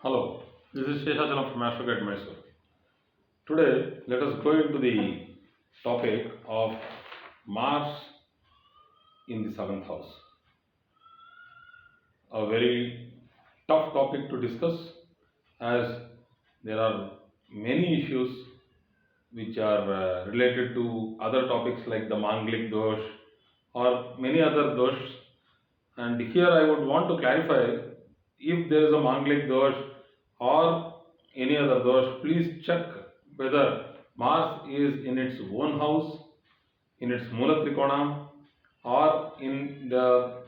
Hello, this is Sheshachalam from Astroguide Mysore. Today, let us go into the topic of Mars in the seventh house. A very tough topic to discuss as there are many issues which are related to other topics like the Manglik dosh or many other doshs. And here I would want to clarify if there is a Manglik dosh or any other dosh, please check whether Mars is in its own house, in its Mula Trikona, or in the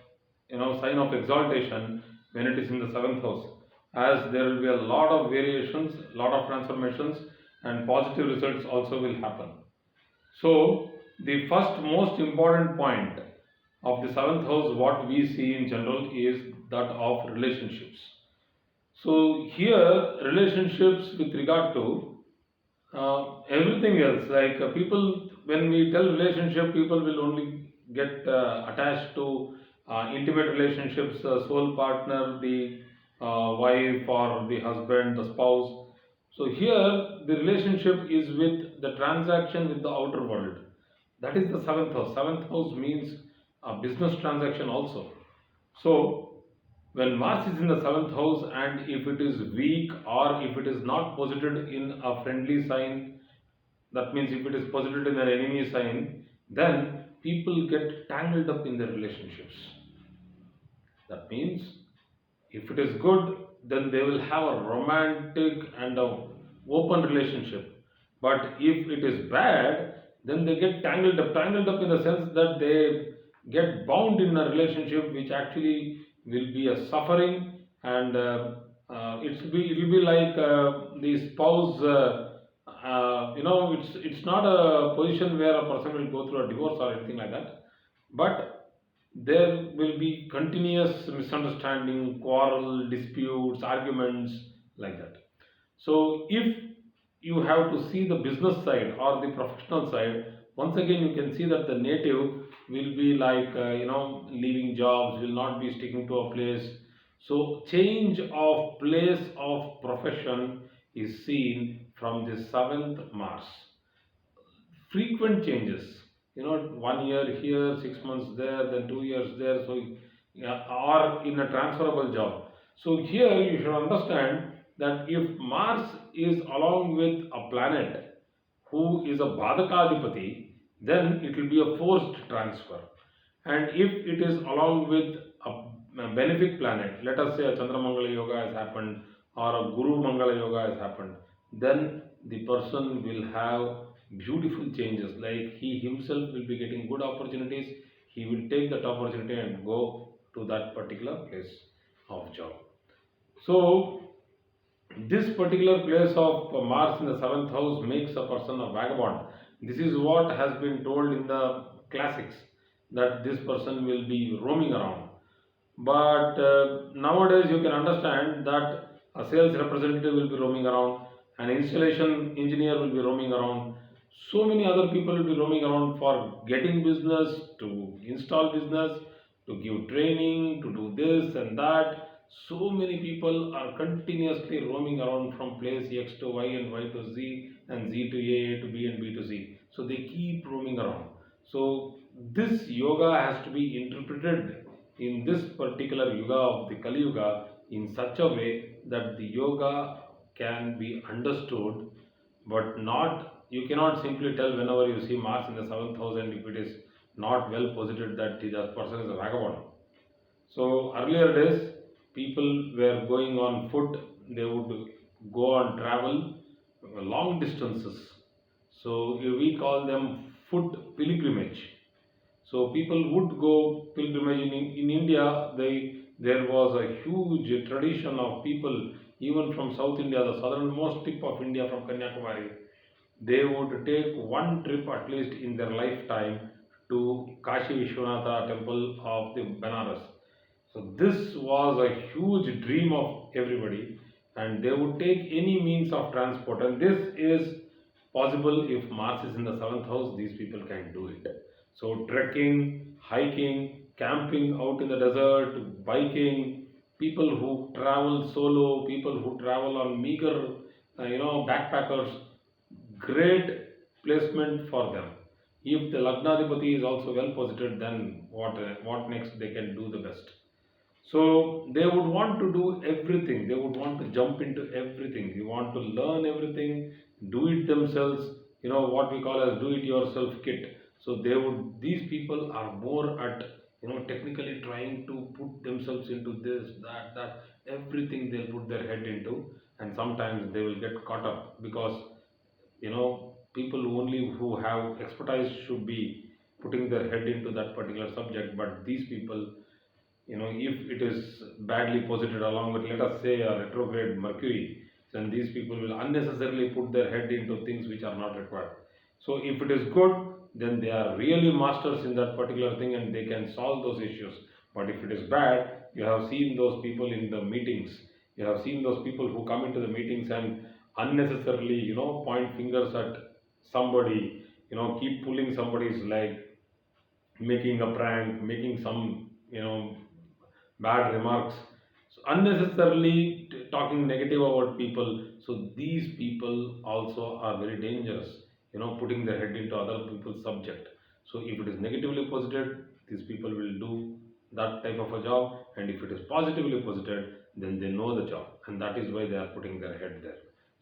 sign of exaltation when it is in the seventh house, as there will be a lot of variations, lot of transformations, and positive results also will happen. So the first most important point of the seventh house, what we see in general, is that of relationships. So here, relationships with regard to everything else, like people, when we tell relationship, people will only get attached to intimate relationships, soul partner, the wife or the husband, the spouse. So here, the relationship is with the transaction with the outer world. That is the seventh house. Seventh house means a business transaction also. So when Mars is in the seventh house and if it is weak or if it is not posited in a friendly sign, that means if it is posited in an enemy sign, then people get tangled up in their relationships. That means if it is good, then they will have a romantic and a open relationship. But if it is bad, then they get tangled up in the sense that they get bound in a relationship which actually will be a suffering, and it will be like the spouse. It's not a position where a person will go through a divorce or anything like that, but there will be continuous misunderstanding, quarrel, disputes, arguments, like that. So if you have to see the business side or the professional side, once again you can see that the native will be like leaving jobs, will not be sticking to a place. So change of place of profession is seen from the seventh Mars. Frequent changes, 1 year here, 6 months there, then 2 years there, so yeah, or in a transferable job. So here you should understand that if Mars is along with a planet who is a Bhadakadipati, then it will be a forced transfer. And if it is along with a benefic planet, let us say a Chandramangala Yoga has happened or a Guru Mangala Yoga has happened, then the person will have beautiful changes. Like he himself will be getting good opportunities, he will take that opportunity and go to that particular place of job. So this particular place of Mars in the seventh house makes a person a vagabond. This is what has been told in the classics, that this person will be roaming around. But nowadays you can understand that a sales representative will be roaming around, an installation engineer will be roaming around, so many other people will be roaming around for getting business, to install business, to give training, to do this and that. So many people are continuously roaming around from place X to Y and Y to Z and Z to A to B and B to Z. So they keep roaming around. So this yoga has to be interpreted in this particular yuga of the Kali Yuga in such a way that the yoga can be understood, but not, you cannot simply tell whenever you see Mars in the seventh house and if it is not well posited that the person is a vagabond. So earlier days, people were going on foot, they would go on travel long distances. So we call them foot pilgrimage. So people would go pilgrimage in India. There was a huge tradition of people, even from South India, the southernmost tip of India from Kanyakumari. They would take one trip at least in their lifetime to Kashi Vishwanatha temple of the Benares. So this was a huge dream of everybody, and they would take any means of transport. And this is possible if Mars is in the seventh house. These people can do it. So trekking, hiking, camping out in the desert, biking, people who travel solo, people who travel on meager backpackers, great placement for them. If the Lagnadipati is also well posited, then what next they can do the best. So they would want to do everything. They would want to jump into everything. You want to learn everything, do it themselves. What we call as do-it-yourself kit. So these people are more at technically trying to put themselves into this, that, everything they'll put their head into, and sometimes they will get caught up because people only who have expertise should be putting their head into that particular subject. But these people, if it is badly posited along with, let us say, a retrograde Mercury, then these people will unnecessarily put their head into things which are not required. So if it is good, then they are really masters in that particular thing and they can solve those issues. But if it is bad, you have seen those people in the meetings, you have seen those people who come into the meetings and unnecessarily point fingers at somebody, keep pulling somebody's leg, making a prank, making some bad remarks, so unnecessarily talking negative about people. So these people also are very dangerous, putting their head into other people's subject. So if it is negatively posited, these people will do that type of a job, and if it is positively posited, then they know the job, and that is why they are putting their head there.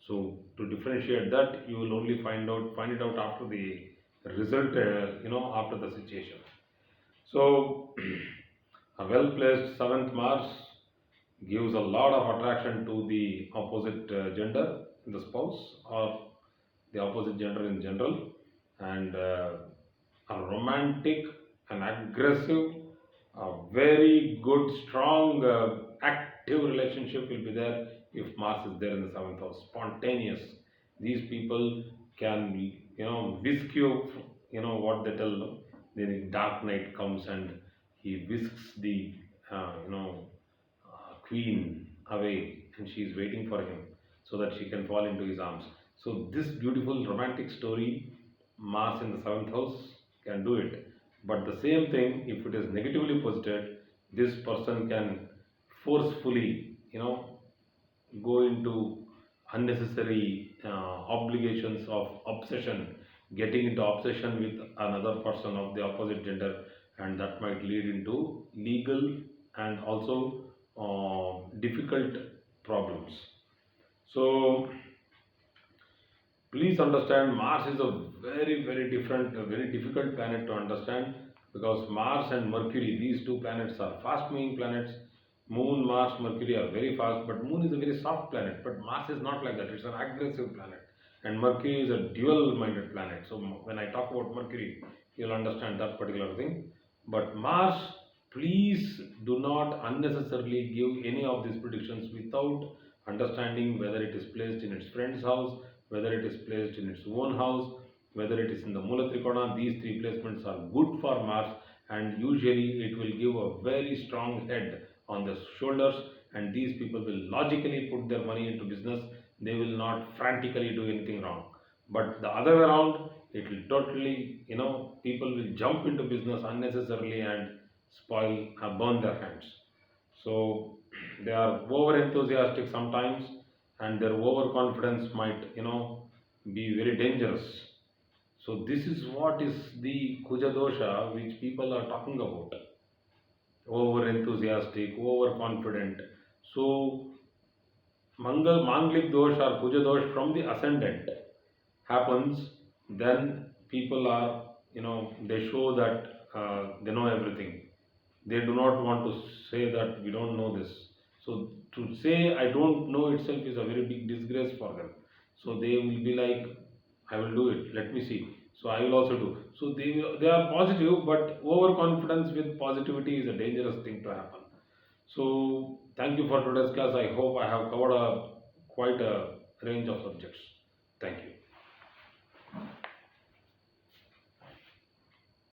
So to differentiate that, you will only find it out after the result, after the situation. So a well placed seventh Mars gives a lot of attraction to the opposite gender, the spouse, or the opposite gender in general, and a romantic and aggressive, a very good, strong, active relationship will be there if Mars is there in the seventh house. Spontaneous. These people can, whisk you. What they tell. No? Then dark night comes and he whisks the, queen away, and she is waiting for him so that she can fall into his arms. So this beautiful romantic story, Mars in the seventh house, can do it. But the same thing, if it is negatively posited, this person can forcefully, go into unnecessary obligations of obsession, getting into obsession with another person of the opposite gender, and that might lead into legal and also difficult problems. So please understand, Mars is a very, very different, a very difficult planet to understand, because Mars and Mercury, these two planets are fast moving planets. Moon, Mars, Mercury are very fast, but Moon is a very soft planet. But Mars is not like that, it's an aggressive planet. And Mercury is a dual minded planet. So when I talk about Mercury, you'll understand that particular thing. But Mars, please do not unnecessarily give any of these predictions without understanding whether it is placed in its friend's house, whether it is placed in its own house, whether it is in the Mula Trikona. These three placements are good for Mars, and usually it will give a very strong head on the shoulders, and these people will logically put their money into business. They will not frantically do anything wrong. But the other way around, it will totally, people will jump into business unnecessarily and spoil, burn their hands. So they are over enthusiastic sometimes, and their overconfidence might, be very dangerous. So this is what is the Kuja dosha which people are talking about. Over enthusiastic, overconfident. So Manglik dosh or Kuja dosh from the ascendant happens, then people are, they show that they know everything. They do not want to say that we don't know this. So to say I don't know itself is a very big disgrace for them. So they will be like, I will do it. Let me see. So I will also do. So they are positive, but overconfidence with positivity is a dangerous thing to happen. So thank you for today's class. I hope I have covered quite a range of subjects. Thank you.